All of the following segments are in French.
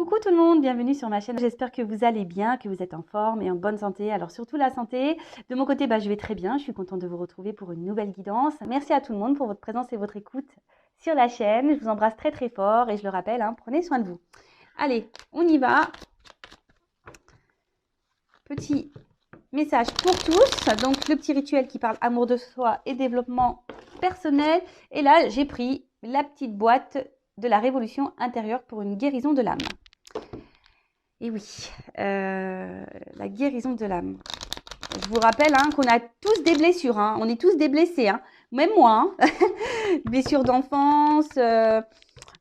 Coucou tout le monde, bienvenue sur ma chaîne. J'espère que vous allez bien, que vous êtes en forme et en bonne santé. Alors surtout la santé. De mon côté, je vais très bien. Je suis contente de vous retrouver pour une nouvelle guidance. Merci à tout le monde pour votre présence et votre écoute sur la chaîne. Je vous embrasse très très fort et je le rappelle, prenez soin de vous. Allez, on y va. Petit message pour tous. Donc le petit rituel qui parle amour de soi et développement personnel. Et là, j'ai pris la petite boîte de la révolution intérieure pour une guérison de l'âme. Et oui, la guérison de l'âme. Je vous rappelle qu'on a tous des blessures, on est tous des blessés, même moi. Blessures d'enfance,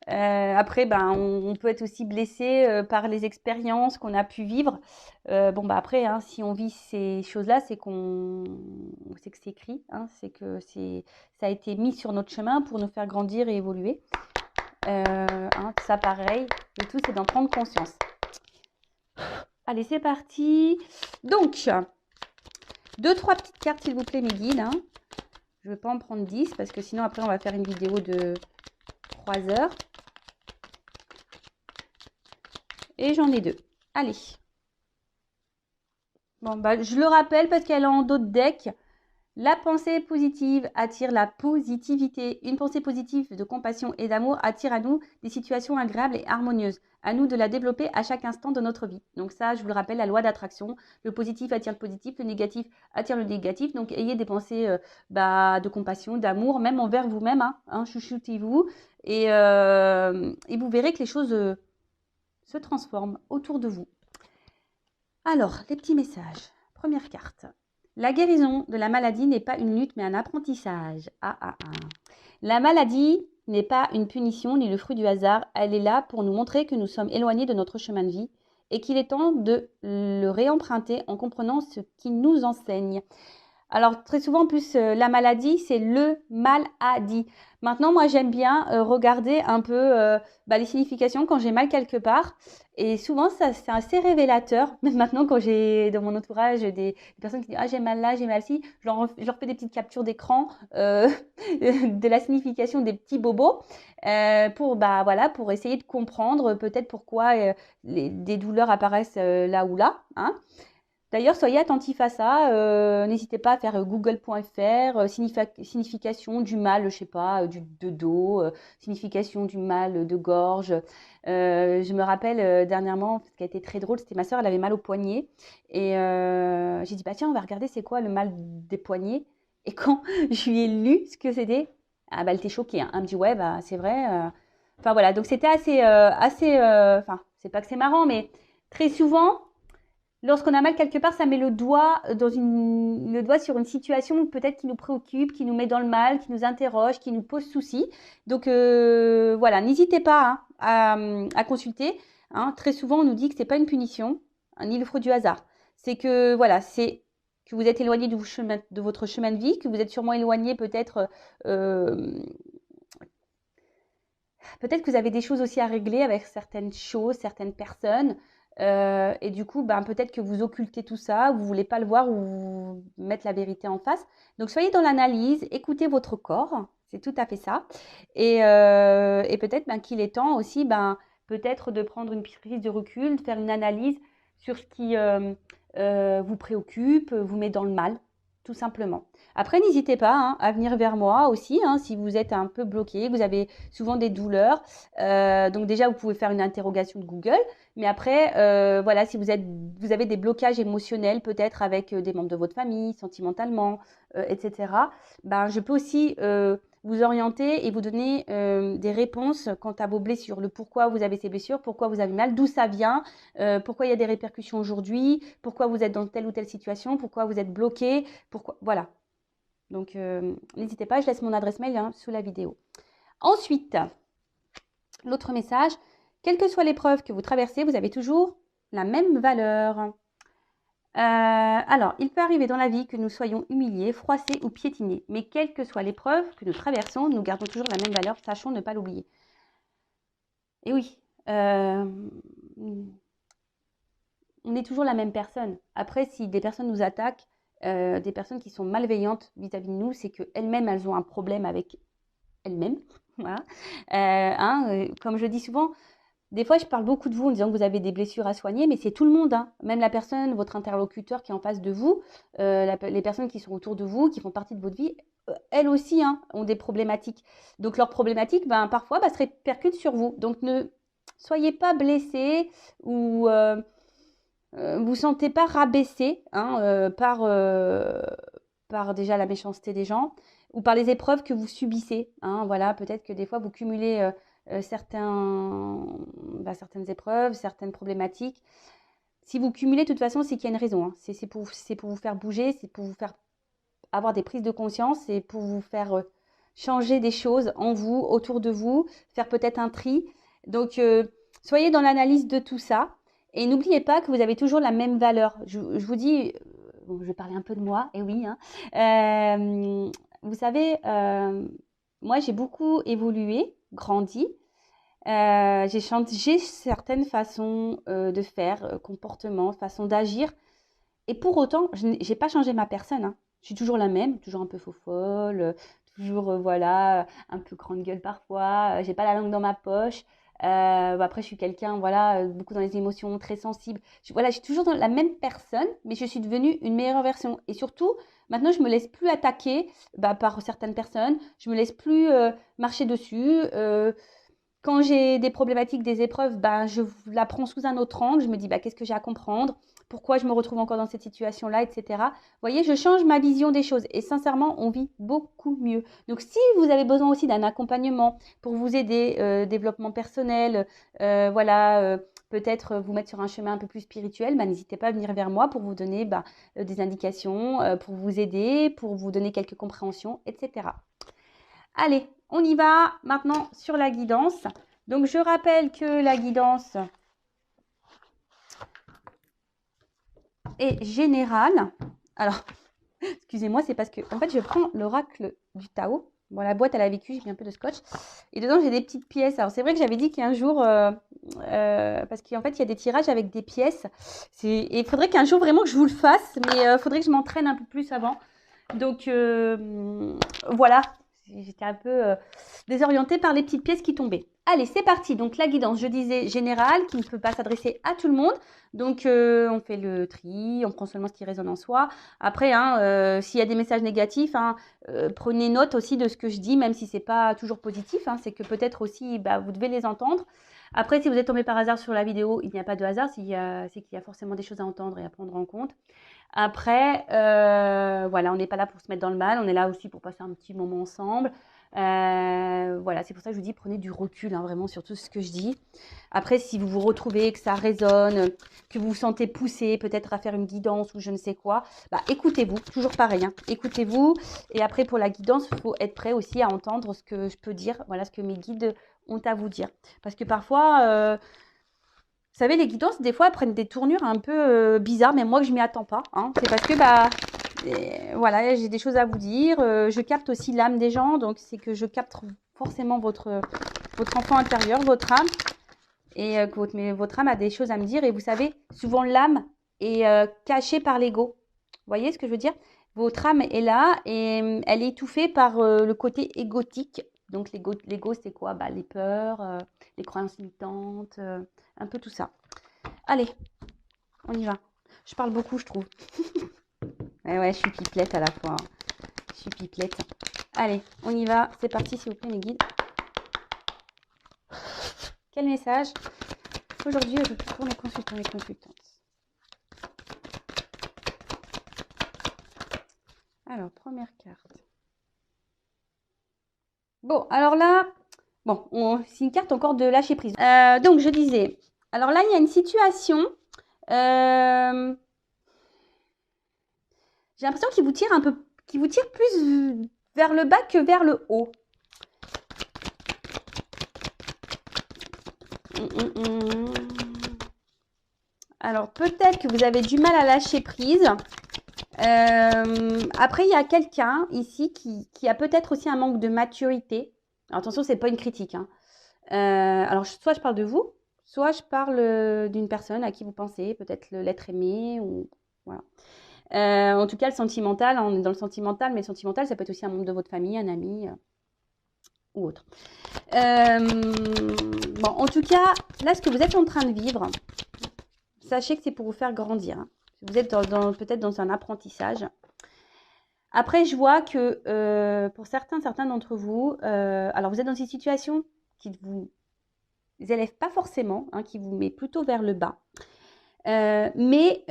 après, on peut être aussi blessé par les expériences qu'on a pu vivre. Après, si on vit ces choses-là, c'est que c'est écrit, c'est que ça a été mis sur notre chemin pour nous faire grandir et évoluer. Tout ça pareil, le tout c'est d'en prendre conscience. Allez, c'est parti. Donc, 2-3 petites cartes, s'il vous plaît, mes guides. Je ne vais pas en prendre 10 parce que sinon, après, on va faire une vidéo de 3 heures. Et j'en ai 2. Allez. Bon, je le rappelle parce qu'elle est en dos de deck. La pensée positive attire la positivité. Une pensée positive de compassion et d'amour attire à nous des situations agréables et harmonieuses. À nous de la développer à chaque instant de notre vie. Donc ça, je vous le rappelle, la loi d'attraction. Le positif attire le positif, le négatif attire le négatif. Donc ayez des pensées de compassion, d'amour, même envers vous-même. Chouchoutez-vous. Et vous verrez que les choses se transforment autour de vous. Alors, les petits messages. Première carte. La guérison de la maladie n'est pas une lutte, mais un apprentissage. La maladie n'est pas une punition ni le fruit du hasard. Elle est là pour nous montrer que nous sommes éloignés de notre chemin de vie et qu'il est temps de le réemprunter en comprenant ce qu'il nous enseigne. Alors, très souvent, en plus, la maladie, c'est le mal-a-dit. Maintenant, moi, j'aime bien regarder un peu les significations quand j'ai mal quelque part. Et souvent, ça, c'est assez révélateur. Même maintenant, quand j'ai dans mon entourage des personnes qui disent « Ah, j'ai mal là, j'ai mal ci », je leur fais des petites captures d'écran de la signification des petits bobos pour essayer de comprendre peut-être pourquoi des douleurs apparaissent là ou là. D'ailleurs, soyez attentifs à ça. N'hésitez pas à faire google.fr, signification du mal, je sais pas, de dos, signification du mal de gorge. Je me rappelle dernièrement, ce qui a été très drôle, c'était ma soeur, elle avait mal au poignet. Et j'ai dit, tiens, on va regarder c'est quoi le mal des poignets. Et quand je lui ai lu ce que c'était, elle était choquée. Elle me dit, ouais, c'est vrai. Enfin voilà, donc c'était assez, c'est pas que c'est marrant, mais très souvent, lorsqu'on a mal quelque part, ça met le doigt sur une situation peut-être qui nous préoccupe, qui nous met dans le mal, qui nous interroge, qui nous pose souci. Donc voilà, n'hésitez pas à consulter. Très souvent, on nous dit que c'est pas une punition, ni le fruit du hasard. C'est que voilà, c'est que vous êtes éloigné de votre chemin de vie, que vous êtes sûrement éloigné peut-être que vous avez des choses aussi à régler avec certaines choses, certaines personnes. Et du coup, peut-être que vous occultez tout ça, vous ne voulez pas le voir ou vous mettre la vérité en face. Donc, soyez dans l'analyse, écoutez votre corps, c'est tout à fait ça. Et peut-être qu'il est temps aussi, peut-être de prendre une prise de recul, de faire une analyse sur ce qui vous préoccupe, vous met dans le mal, tout simplement. Après, n'hésitez pas à venir vers moi aussi, si vous êtes un peu bloqué, vous avez souvent des douleurs. Donc déjà, vous pouvez faire une interrogation de Google. Mais après, si vous avez des blocages émotionnels, peut-être avec des membres de votre famille, sentimentalement, etc., je peux aussi vous orienter et vous donner des réponses quant à vos blessures, le pourquoi vous avez ces blessures, pourquoi vous avez mal, d'où ça vient, pourquoi il y a des répercussions aujourd'hui, pourquoi vous êtes dans telle ou telle situation, pourquoi vous êtes bloqué, pourquoi, voilà. Donc, n'hésitez pas, je laisse mon adresse mail sous la vidéo. Ensuite, l'autre message, quelle que soit l'épreuve que vous traversez, vous avez toujours la même valeur. Alors, il peut arriver dans la vie que nous soyons humiliés, froissés ou piétinés. Mais quelle que soit l'épreuve que nous traversons, nous gardons toujours la même valeur. Sachons ne pas l'oublier. Et oui, on est toujours la même personne. Après, si des personnes nous attaquent, des personnes qui sont malveillantes vis-à-vis de nous, c'est qu'elles-mêmes, elles ont un problème avec elles-mêmes. Voilà. Comme je dis souvent, des fois, je parle beaucoup de vous en disant que vous avez des blessures à soigner, mais c'est tout le monde, hein. Même la personne, votre interlocuteur qui est en face de vous, les personnes qui sont autour de vous, qui font partie de votre vie, elles aussi, hein, ont des problématiques. Donc, leurs problématiques, ben, parfois, se répercutent sur vous. Donc, ne soyez pas blessés ou vous sentez pas rabaissé, hein, par déjà la méchanceté des gens ou par les épreuves que vous subissez, hein. Voilà, peut-être que des fois, vous cumulez certaines épreuves, certaines problématiques. Si vous cumulez, de toute façon, c'est qu'il y a une raison, hein. C'est pour vous faire bouger, c'est pour vous faire avoir des prises de conscience, c'est pour vous faire changer des choses en vous, autour de vous, faire peut-être un tri. Donc, soyez dans l'analyse de tout ça. Et n'oubliez pas que vous avez toujours la même valeur. Je vous dis, bon, je vais parler un peu de moi, et oui, hein. Vous savez, moi, j'ai beaucoup évolué, grandi. J'ai changé certaines façons de faire, comportements, façons d'agir. Et pour autant, je n'ai pas changé ma personne, hein. Je suis toujours la même, toujours un peu faux-folle, toujours, voilà, un peu grande gueule parfois. J'ai pas la langue dans ma poche. Après, je suis quelqu'un, voilà, beaucoup dans les émotions, très sensible. Voilà, je suis toujours la même personne, mais je suis devenue une meilleure version. Et surtout, maintenant, je me laisse plus attaquer par certaines personnes. Je me laisse plus marcher dessus. Quand j'ai des problématiques, des épreuves, je la prends sous un autre angle. Je me dis, qu'est-ce que j'ai à comprendre? Pourquoi je me retrouve encore dans cette situation-là, etc. Vous voyez, je change ma vision des choses. Et sincèrement, on vit beaucoup mieux. Donc, si vous avez besoin aussi d'un accompagnement pour vous aider, développement personnel, voilà, peut-être vous mettre sur un chemin un peu plus spirituel, n'hésitez pas à venir vers moi pour vous donner des indications, pour vous aider, pour vous donner quelques compréhensions, etc. Allez, on y va maintenant sur la guidance. Donc, je rappelle que la guidance est générale. Alors, excusez-moi, c'est parce que, en fait, je prends l'oracle du Tao. Bon, la boîte, elle a vécu, j'ai mis un peu de scotch. Et dedans, j'ai des petites pièces. Alors, c'est vrai que j'avais dit qu'un jour, parce qu'en fait, il y a des tirages avec des pièces. Et il faudrait qu'un jour, vraiment, que je vous le fasse. Mais il faudrait que je m'entraîne un peu plus avant. Donc, voilà. J'étais un peu désorientée par les petites pièces qui tombaient. Allez, c'est parti. Donc, la guidance, je disais générale, qui ne peut pas s'adresser à tout le monde. Donc, on fait le tri, on prend seulement ce qui résonne en soi. Après, hein, s'il y a des messages négatifs, hein, prenez note aussi de ce que je dis, même si ce n'est pas toujours positif. Hein, c'est que peut-être aussi, vous devez les entendre. Après, si vous êtes tombé par hasard sur la vidéo, il n'y a pas de hasard, c'est qu'il y a forcément des choses à entendre et à prendre en compte. Après, voilà, on n'est pas là pour se mettre dans le mal, on est là aussi pour passer un petit moment ensemble. Voilà, c'est pour ça que je vous dis, prenez du recul, hein, vraiment, sur tout ce que je dis. Après, si vous vous retrouvez, que ça résonne, que vous vous sentez poussé peut-être à faire une guidance ou je ne sais quoi, écoutez-vous, toujours pareil, hein, écoutez-vous. Et après, pour la guidance, il faut être prêt aussi à entendre ce que je peux dire, voilà, ce que mes guides ont à vous dire. Parce que parfois... vous savez, les guidances, des fois, elles prennent des tournures un peu bizarres, mais moi, que je m'y attends pas, hein. C'est parce que, voilà, j'ai des choses à vous dire. Je capte aussi l'âme des gens, donc c'est que je capte forcément votre enfant intérieur, votre âme, et que votre âme a des choses à me dire. Et vous savez, souvent, l'âme est cachée par l'ego. Vous voyez ce que je veux dire? Votre âme est là et elle est étouffée par le côté égotique. Donc, l'ego, c'est quoi? Les peurs, les croyances limitantes, un peu tout ça. Allez, on y va. Je parle beaucoup, je trouve. Ouais, je suis pipelette à la fois, hein. Je suis pipelette. Allez, on y va. C'est parti, s'il vous plaît, mes guides. Quel message aujourd'hui pour mes consultants et consultantes? Alors, première carte. Bon, alors là, c'est une carte encore de lâcher prise. Donc, je disais, alors là, il y a une situation. J'ai l'impression qu'il vous tire plus vers le bas que vers le haut. Alors, peut-être que vous avez du mal à lâcher prise. Après, il y a quelqu'un ici qui a peut-être aussi un manque de maturité. Alors, attention, c'est pas une critique, hein. Alors, soit je parle de vous, soit je parle d'une personne à qui vous pensez, peut-être l'être aimé, ou voilà. En tout cas, le sentimental, on est dans le sentimental, mais le sentimental, ça peut être aussi un membre de votre famille, un ami. ou autre. Bon, en tout cas, là, ce que vous êtes en train de vivre, sachez que c'est pour vous faire grandir. Hein. Vous êtes peut-être dans un apprentissage. Après, je vois que pour certains d'entre vous, alors vous êtes dans une situation qui ne vous élève pas forcément, hein, qui vous met plutôt vers le bas. Mais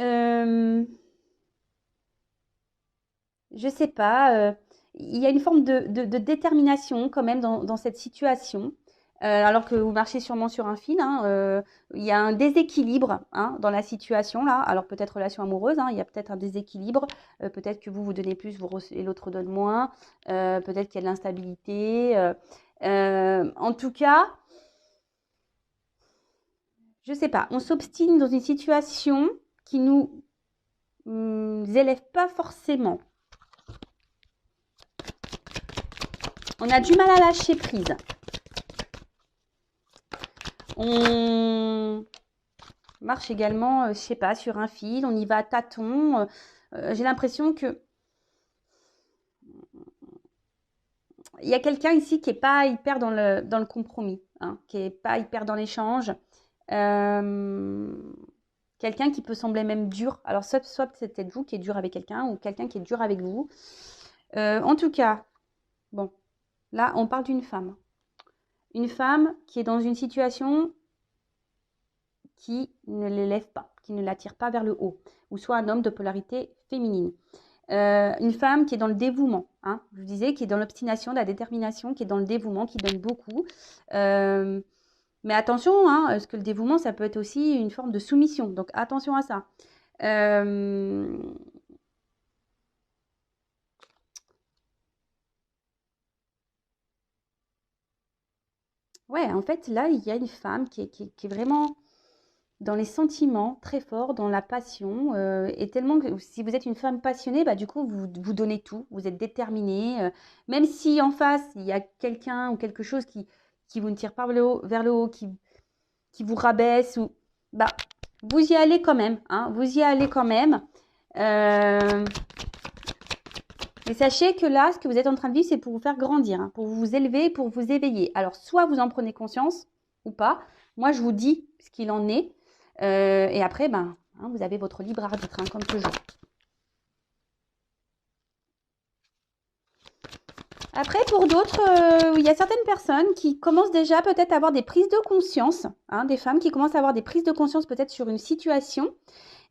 je sais pas, il y a une forme de détermination quand même dans cette situation. Alors que vous marchez sûrement sur un fil, hein, il y a un déséquilibre hein, dans la situation là. Alors peut-être relation amoureuse, hein, il y a peut-être un déséquilibre. Peut-être que vous donnez plus et l'autre donne moins. Peut-être qu'il y a de l'instabilité. En tout cas, je sais pas. On s'obstine dans une situation qui nous élève pas forcément. On a du mal à lâcher prise. On marche également, je sais pas, sur un fil, on y va à tâtons. J'ai l'impression que il y a quelqu'un ici qui n'est pas hyper dans le compromis, hein, qui n'est pas hyper dans l'échange. Quelqu'un qui peut sembler même dur. Alors, soit c'est peut-être vous qui êtes dur avec quelqu'un ou quelqu'un qui est dur avec vous. En tout cas, bon, là, on parle d'une femme. Une femme qui est dans une situation qui ne l'élève pas, qui ne l'attire pas vers le haut, ou soit un homme de polarité féminine. Une femme qui est dans le dévouement, hein, je vous disais, qui est dans l'obstination, la détermination, qui est dans le dévouement, qui donne beaucoup. Mais attention, hein, parce que le dévouement, ça peut être aussi une forme de soumission, donc attention à ça. Ouais, en fait, là, il y a une femme qui est vraiment dans les sentiments très forts, dans la passion, et tellement que si vous êtes une femme passionnée, bah, du coup, vous donnez tout, vous êtes déterminée, même si en face, il y a quelqu'un ou quelque chose qui vous ne tire pas vers le haut, qui vous rabaisse, ou, bah, vous y allez quand même, hein, vous y allez quand même. Mais sachez que là, ce que vous êtes en train de vivre, c'est pour vous faire grandir, hein, pour vous élever, pour vous éveiller. Alors, soit vous en prenez conscience ou pas. Moi, je vous dis ce qu'il en est. Et après, ben, hein, vous avez votre libre arbitre, hein, comme toujours. Après, pour d'autres, il y a certaines personnes qui commencent déjà peut-être à avoir des prises de conscience, hein, des femmes qui commencent à avoir des prises de conscience peut-être sur une situation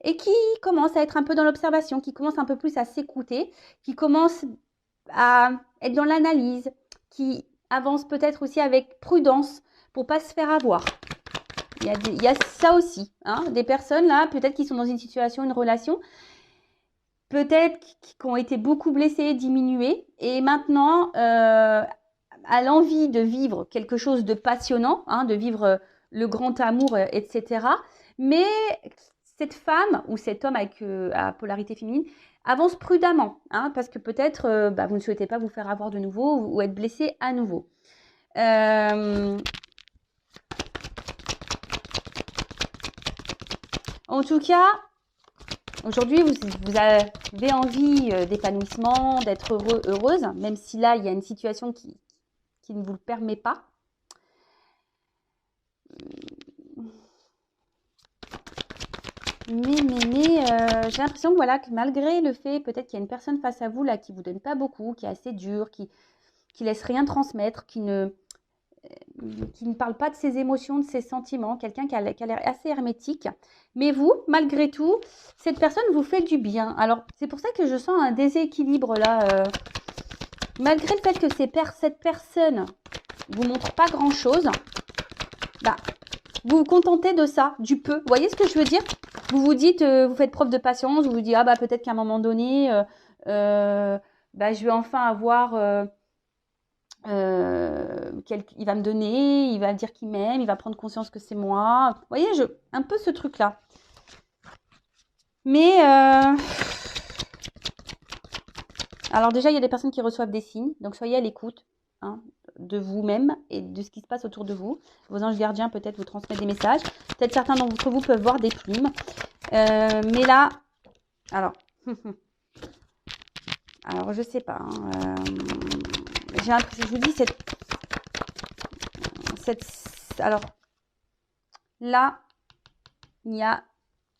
et qui commencent à être un peu dans l'observation, qui commencent un peu plus à s'écouter, qui commencent à être dans l'analyse, qui avancent peut-être aussi avec prudence pour ne pas se faire avoir. Il y a ça aussi, hein, des personnes là, peut-être qui sont dans une situation, une relation, peut-être qui ont été beaucoup blessées, diminuées, et maintenant à l'envie de vivre quelque chose de passionnant, hein, de vivre le grand amour, etc. Mais cette femme ou cet homme à polarité féminine avance prudemment, hein, parce que peut-être vous ne souhaitez pas vous faire avoir de nouveau ou être blessé à nouveau. En tout cas, aujourd'hui, vous avez envie d'épanouissement, d'être heureuse, même si là, il y a une situation qui ne vous le permet pas. Mais j'ai l'impression que, voilà, que malgré le fait peut-être qu'il y a une personne face à vous là qui ne vous donne pas beaucoup, qui est assez dure, qui laisse rien transmettre, qui ne parle pas de ses émotions, de ses sentiments, quelqu'un qui a l'air assez hermétique. Mais vous, malgré tout, cette personne vous fait du bien. Alors, c'est pour ça que je sens un déséquilibre là. Malgré le fait que cette personne ne vous montre pas grand-chose, bah, vous vous contentez de ça, du peu. Vous voyez ce que je veux dire? Vous vous dites, vous faites preuve de patience, vous vous dites, ah bah peut-être qu'à un moment donné, je vais enfin avoir... il va me donner, il va dire qu'il m'aime, il va prendre conscience que c'est moi. Vous voyez, un peu ce truc-là. Mais, alors déjà, il y a des personnes qui reçoivent des signes, donc soyez à l'écoute, hein, de vous-même et de ce qui se passe autour de vous. Vos anges gardiens peut-être vous transmettent des messages. Peut-être certains d'entre vous peuvent voir des plumes. Mais là, alors, alors je sais pas. J'ai l'impression, je vous dis, alors, là, il y a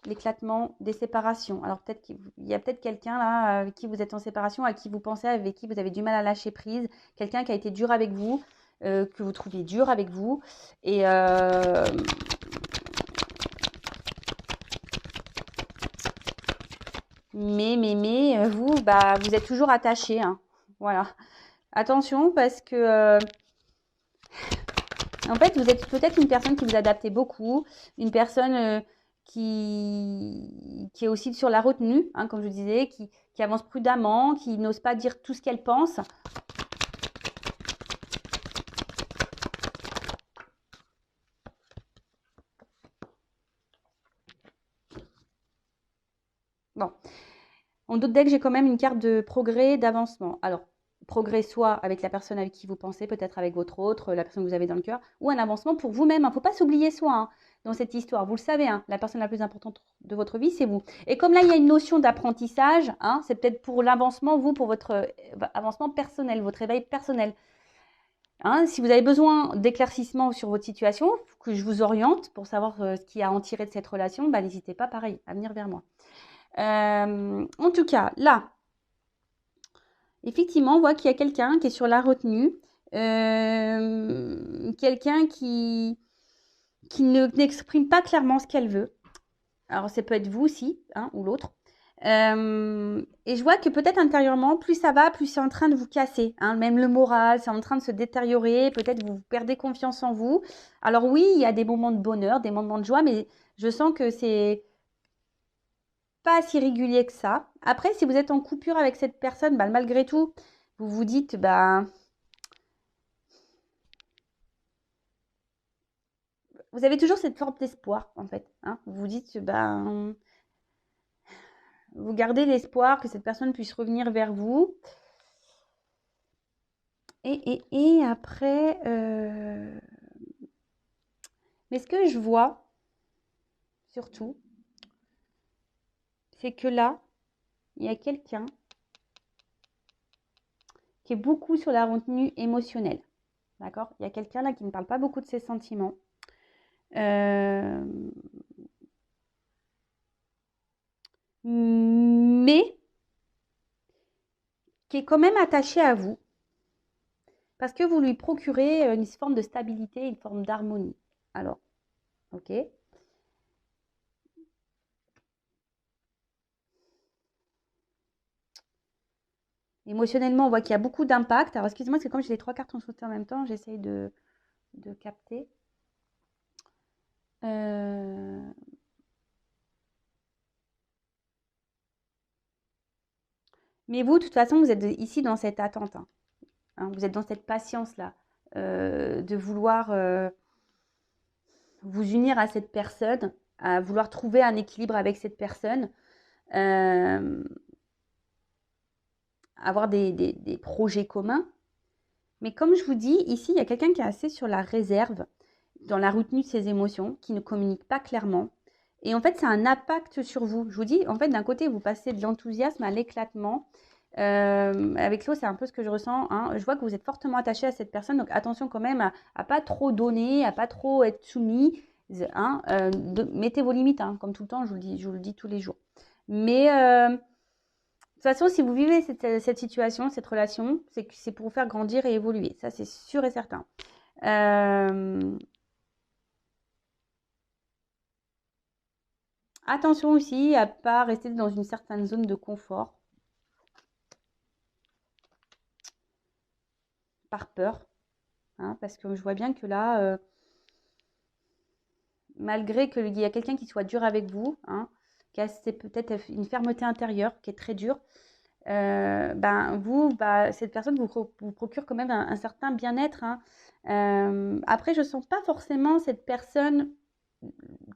l'éclatement des séparations. Alors, peut-être qu'il y a peut-être quelqu'un là avec qui vous êtes en séparation, à qui vous pensez, avec qui vous avez du mal à lâcher prise. Quelqu'un qui a été dur avec vous, que vous trouviez dur avec vous. Et mais vous, bah, vous êtes toujours attaché, hein. Voilà. Attention parce que en fait, vous êtes peut-être une personne qui vous adaptez beaucoup, une personne qui est aussi sur la retenue, hein, comme je disais, qui avance prudemment, qui n'ose pas dire tout ce qu'elle pense. Bon, en d'autres decks, j'ai quand même une carte de progrès, d'avancement. Alors, progrès soit avec la personne avec qui vous pensez, peut-être avec votre autre, la personne que vous avez dans le cœur, ou un avancement pour vous-même. Il ne faut pas s'oublier soi, hein, dans cette histoire. Vous le savez, hein, la personne la plus importante de votre vie, c'est vous. Et comme là, il y a une notion d'apprentissage, hein, c'est peut-être pour l'avancement, vous, pour votre avancement personnel, votre éveil personnel. Hein, si vous avez besoin d'éclaircissement sur votre situation, que je vous oriente pour savoir ce qu'il y a à en tirer de cette relation, bah, n'hésitez pas, pareil, à venir vers moi. En tout cas, là, effectivement, on voit qu'il y a quelqu'un qui est sur la retenue, quelqu'un qui n'exprime pas clairement ce qu'elle veut. Alors, ça peut être vous aussi, hein, ou l'autre. Et je vois que peut-être intérieurement, plus ça va, plus c'est en train de vous casser. Hein, même le moral, c'est en train de se détériorer. Peut-être vous perdez confiance en vous. Alors oui, il y a des moments de bonheur, des moments de joie, mais je sens que c'est pas si régulier que ça. Après, si vous êtes en coupure avec cette personne, bah, malgré tout, vous vous dites, bah, vous avez toujours cette forme d'espoir, en fait. Hein. Vous vous dites, bah, vous gardez l'espoir que cette personne puisse revenir vers vous. Et après, mais ce que je vois, surtout, c'est que là, il y a quelqu'un qui est beaucoup sur la retenue émotionnelle. D'accord? Il y a quelqu'un là qui ne parle pas beaucoup de ses sentiments. Mais qui est quand même attaché à vous. Parce que vous lui procurez une forme de stabilité, une forme d'harmonie. Alors, ok. Émotionnellement, on voit qu'il y a beaucoup d'impact. Alors, excusez-moi, parce que comme j'ai les trois cartes en sauté en même temps, j'essaye de capter. Mais vous, de toute façon, vous êtes ici dans cette attente. Hein. Vous êtes dans cette patience-là de vouloir vous unir à cette personne, à vouloir trouver un équilibre avec cette personne, avoir des projets communs. Mais comme je vous dis, ici, il y a quelqu'un qui est assez sur la réserve, dans la retenue de ses émotions, qui ne communique pas clairement. Et en fait, ça a un impact sur vous. Je vous dis, en fait, d'un côté, vous passez de l'enthousiasme à l'éclatement. Avec l'eau, c'est un peu ce que je ressens. Hein. Je vois que vous êtes fortement attaché à cette personne, donc attention quand même à pas trop donner, à pas trop être soumis. Hein. Mettez vos limites, hein, comme tout le temps, je vous le dis tous les jours. Mais de toute façon, si vous vivez cette situation, cette relation, c'est pour vous faire grandir et évoluer. Ça, c'est sûr et certain. Attention aussi à ne pas rester dans une certaine zone de confort. Par peur. Hein, parce que je vois bien que là, malgré qu'il y a quelqu'un qui soit dur avec vous, hein, qui a peut-être une fermeté intérieure qui est très dure, cette personne vous procure quand même un certain bien-être. Hein. Après, je ne sens pas forcément cette personne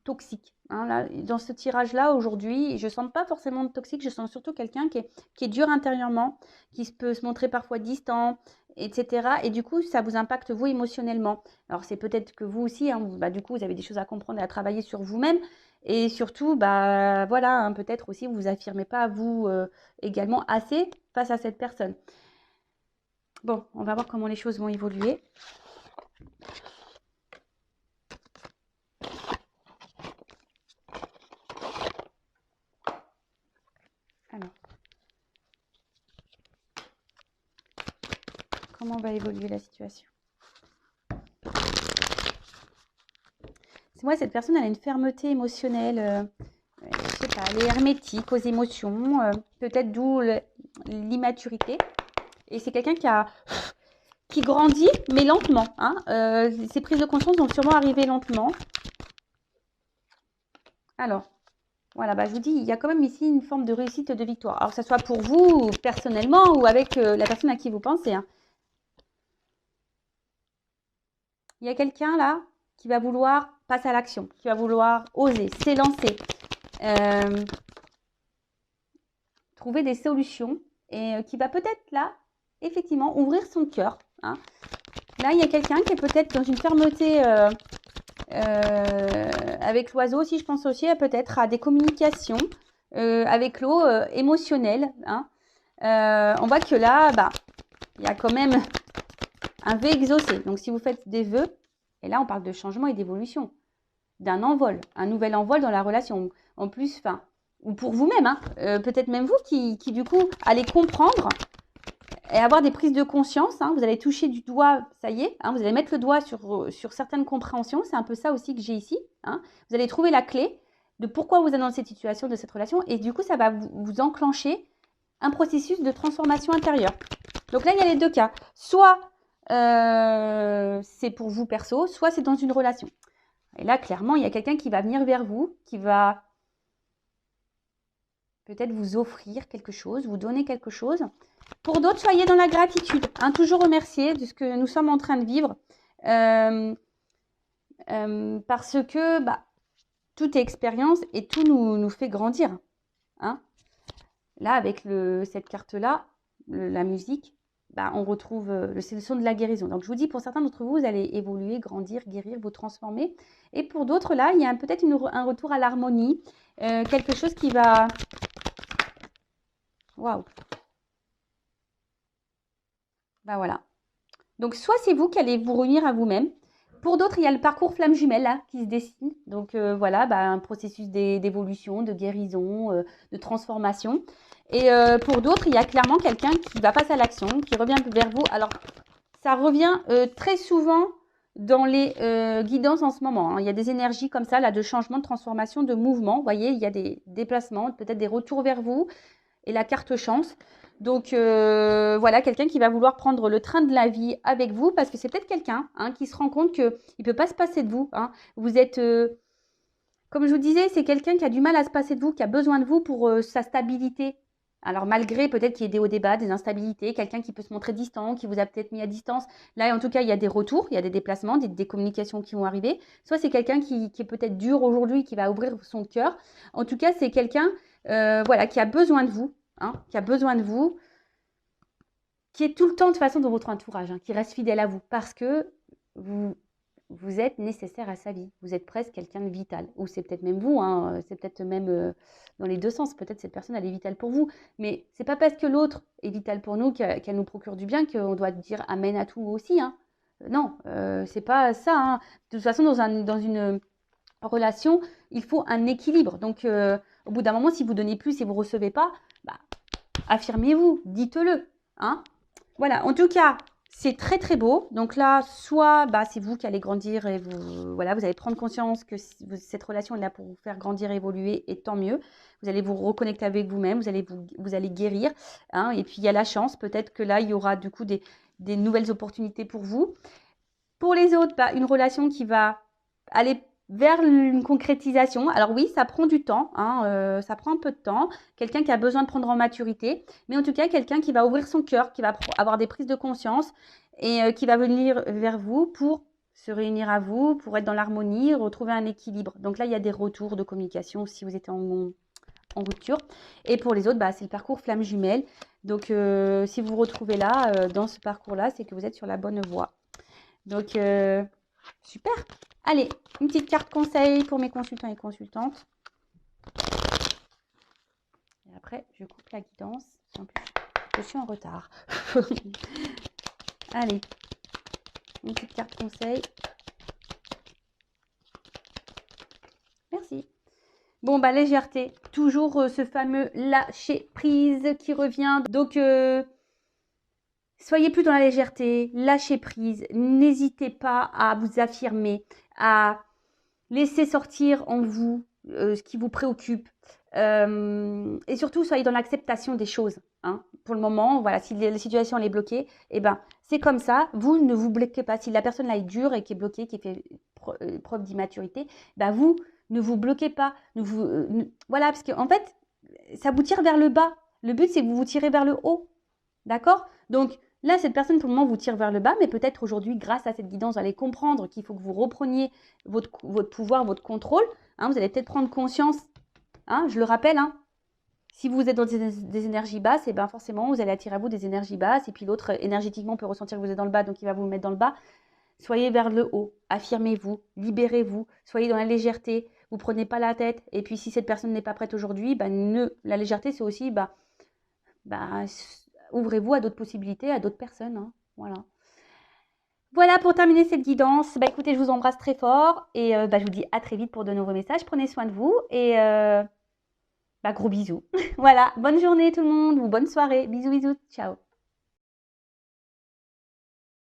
toxique. Hein, là, dans ce tirage-là, aujourd'hui, je ne sens pas forcément de toxique, je sens surtout quelqu'un qui est dur intérieurement, qui peut se montrer parfois distant, etc. Et du coup, ça vous impacte vous émotionnellement. Alors, c'est peut-être que vous aussi, hein, du coup, vous avez des choses à comprendre et à travailler sur vous-même. Et surtout, voilà, hein, peut-être aussi, vous ne vous affirmez pas vous également assez face à cette personne. Bon, on va voir comment les choses vont évoluer. comment va évoluer la situation? C'est moi, cette personne, elle a une fermeté émotionnelle. Je sais pas, elle est hermétique aux émotions, peut-être d'où l'immaturité. Et c'est quelqu'un qui grandit, mais lentement. Hein. Ses prises de conscience vont sûrement arriver lentement. Alors, voilà, bah, je vous dis, il y a quand même ici une forme de réussite, de victoire. Alors que ce soit pour vous, personnellement, ou avec la personne à qui vous pensez. Hein. Il y a quelqu'un là qui va vouloir passer à l'action, qui va vouloir oser, s'élancer, trouver des solutions et qui va peut-être là, effectivement, ouvrir son cœur. Hein. Là, il y a quelqu'un qui est peut-être dans une fermeté avec l'oiseau aussi, je pense aussi peut-être à des communications avec l'eau émotionnelle. Hein. On voit que là, bah, il y a quand même un vœu exaucé. Donc, si vous faites des vœux, et là, on parle de changement et d'évolution, d'un envol, un nouvel envol dans la relation. En plus, enfin, ou pour vous-même, hein, peut-être même vous qui, du coup, allez comprendre et avoir des prises de conscience. Hein, vous allez toucher du doigt, ça y est, hein, vous allez mettre le doigt sur certaines compréhensions. C'est un peu ça aussi que j'ai ici. Hein. Vous allez trouver la clé de pourquoi vous êtes dans cette situation, de cette relation. Et du coup, ça va vous enclencher un processus de transformation intérieure. Donc là, il y a les deux cas. Soit c'est pour vous perso, soit c'est dans une relation. Et là, clairement, il y a quelqu'un qui va venir vers vous, qui va peut-être vous offrir quelque chose, vous donner quelque chose. Pour d'autres, soyez dans la gratitude. Hein, toujours remercier de ce que nous sommes en train de vivre. Parce que bah, toute expérience et tout nous fait grandir. Hein. Là, avec cette carte-là, la musique, bah, on retrouve c'est le son de la guérison. Donc, je vous dis, pour certains d'entre vous, vous allez évoluer, grandir, guérir, vous transformer. Et pour d'autres, là, il y a peut-être un retour à l'harmonie, quelque chose qui va... Waouh! Bah voilà. Donc, soit c'est vous qui allez vous réunir à vous-même. Pour d'autres, il y a le parcours flamme jumelle là, qui se dessine. Donc, voilà, bah, un processus d'évolution, de guérison, de transformation. Et pour d'autres, il y a clairement quelqu'un qui va passer à l'action, qui revient vers vous. Alors, ça revient très souvent dans les guidances en ce moment. Hein. Il y a des énergies comme ça, là, de changement, de transformation, de mouvement. Vous voyez, il y a des déplacements, peut-être des retours vers vous et la carte chance. Donc, voilà, quelqu'un qui va vouloir prendre le train de la vie avec vous parce que c'est peut-être quelqu'un hein, qui se rend compte qu'il ne peut pas se passer de vous. Hein. Vous êtes... comme je vous disais, c'est quelqu'un qui a du mal à se passer de vous, qui a besoin de vous pour sa stabilité. Alors malgré peut-être qu'il y ait des hauts débats, des instabilités, quelqu'un qui peut se montrer distant, qui vous a peut-être mis à distance. Là, en tout cas, il y a des retours, il y a des déplacements, des communications qui vont arriver. Soit c'est quelqu'un qui est peut-être dur aujourd'hui, qui va ouvrir son cœur. En tout cas, c'est quelqu'un voilà, qui a besoin de vous, hein, qui a besoin de vous, qui est tout le temps de toute façon dans votre entourage, hein, qui reste fidèle à vous parce que vous êtes nécessaire à sa vie. Vous êtes presque quelqu'un de vital. Ou c'est peut-être même vous, hein, c'est peut-être même dans les deux sens. Peut-être cette personne, elle est vitale pour vous. Mais c'est pas parce que l'autre est vital pour nous qu'elle nous procure du bien qu'on doit dire amen à tout aussi. Hein. Non, c'est pas ça. Hein. De toute façon, dans une relation, il faut un équilibre. Donc, au bout d'un moment, si vous donnez plus et vous recevez pas, bah, affirmez-vous, dites-le. Hein. Voilà, en tout cas, c'est très très beau. Donc là, soit bah, c'est vous qui allez grandir et vous allez prendre conscience que cette relation est là pour vous faire grandir, évoluer et tant mieux. Vous allez vous reconnecter avec vous-même, vous allez guérir. Hein, et puis il y a la chance, peut-être que là, il y aura du coup des nouvelles opportunités pour vous. Pour les autres, bah, une relation qui va aller vers une concrétisation. Alors oui, ça prend du temps, hein, ça prend un peu de temps. Quelqu'un qui a besoin de prendre en maturité, mais en tout cas, quelqu'un qui va ouvrir son cœur, qui va avoir des prises de conscience et qui va venir vers vous pour se réunir à vous, pour être dans l'harmonie, retrouver un équilibre. Donc là, il y a des retours de communication si vous êtes en rupture. Et pour les autres, bah, c'est le parcours flamme jumelle. Donc si vous vous retrouvez là, dans ce parcours-là, c'est que vous êtes sur la bonne voie. Donc, super. Allez, une petite carte conseil pour mes consultants et consultantes. Et après, je coupe la guidance. En plus, je suis en retard. Allez, une petite carte conseil. Merci. Bon, bah, légèreté. Toujours ce fameux lâcher prise qui revient. Donc, Soyez plus dans la légèreté, lâchez prise, n'hésitez pas à vous affirmer, à laisser sortir en vous ce qui vous préoccupe. Et surtout, soyez dans l'acceptation des choses. Hein. Pour le moment, voilà, si la situation elle est bloquée, eh ben, c'est comme ça. Vous ne vous bloquez pas. Si la personne là est dure et qui est bloquée, qui fait preuve d'immaturité, ben vous ne vous bloquez pas. Voilà, parce qu'en fait, ça vous tire vers le bas. Le but, c'est que vous vous tirez vers le haut. D'accord? Donc là, cette personne, pour le moment, vous tire vers le bas, mais peut-être aujourd'hui, grâce à cette guidance, vous allez comprendre qu'il faut que vous repreniez votre pouvoir, votre contrôle. Hein, vous allez peut-être prendre conscience, hein, je le rappelle, hein, si vous êtes dans des énergies basses, et ben forcément, vous allez attirer à vous des énergies basses, et puis l'autre, énergétiquement, peut ressentir que vous êtes dans le bas, donc il va vous mettre dans le bas. Soyez vers le haut, affirmez-vous, libérez-vous, soyez dans la légèreté, vous prenez pas la tête, et puis si cette personne n'est pas prête aujourd'hui, ben, la légèreté, c'est aussi, ouvrez-vous à d'autres possibilités, à d'autres personnes. Hein. Voilà. Voilà pour terminer cette guidance. Écoutez, je vous embrasse très fort et je vous dis à très vite pour de nouveaux messages. Prenez soin de vous et gros bisous. Voilà, bonne journée tout le monde ou bonne soirée. Bisous, bisous. Ciao.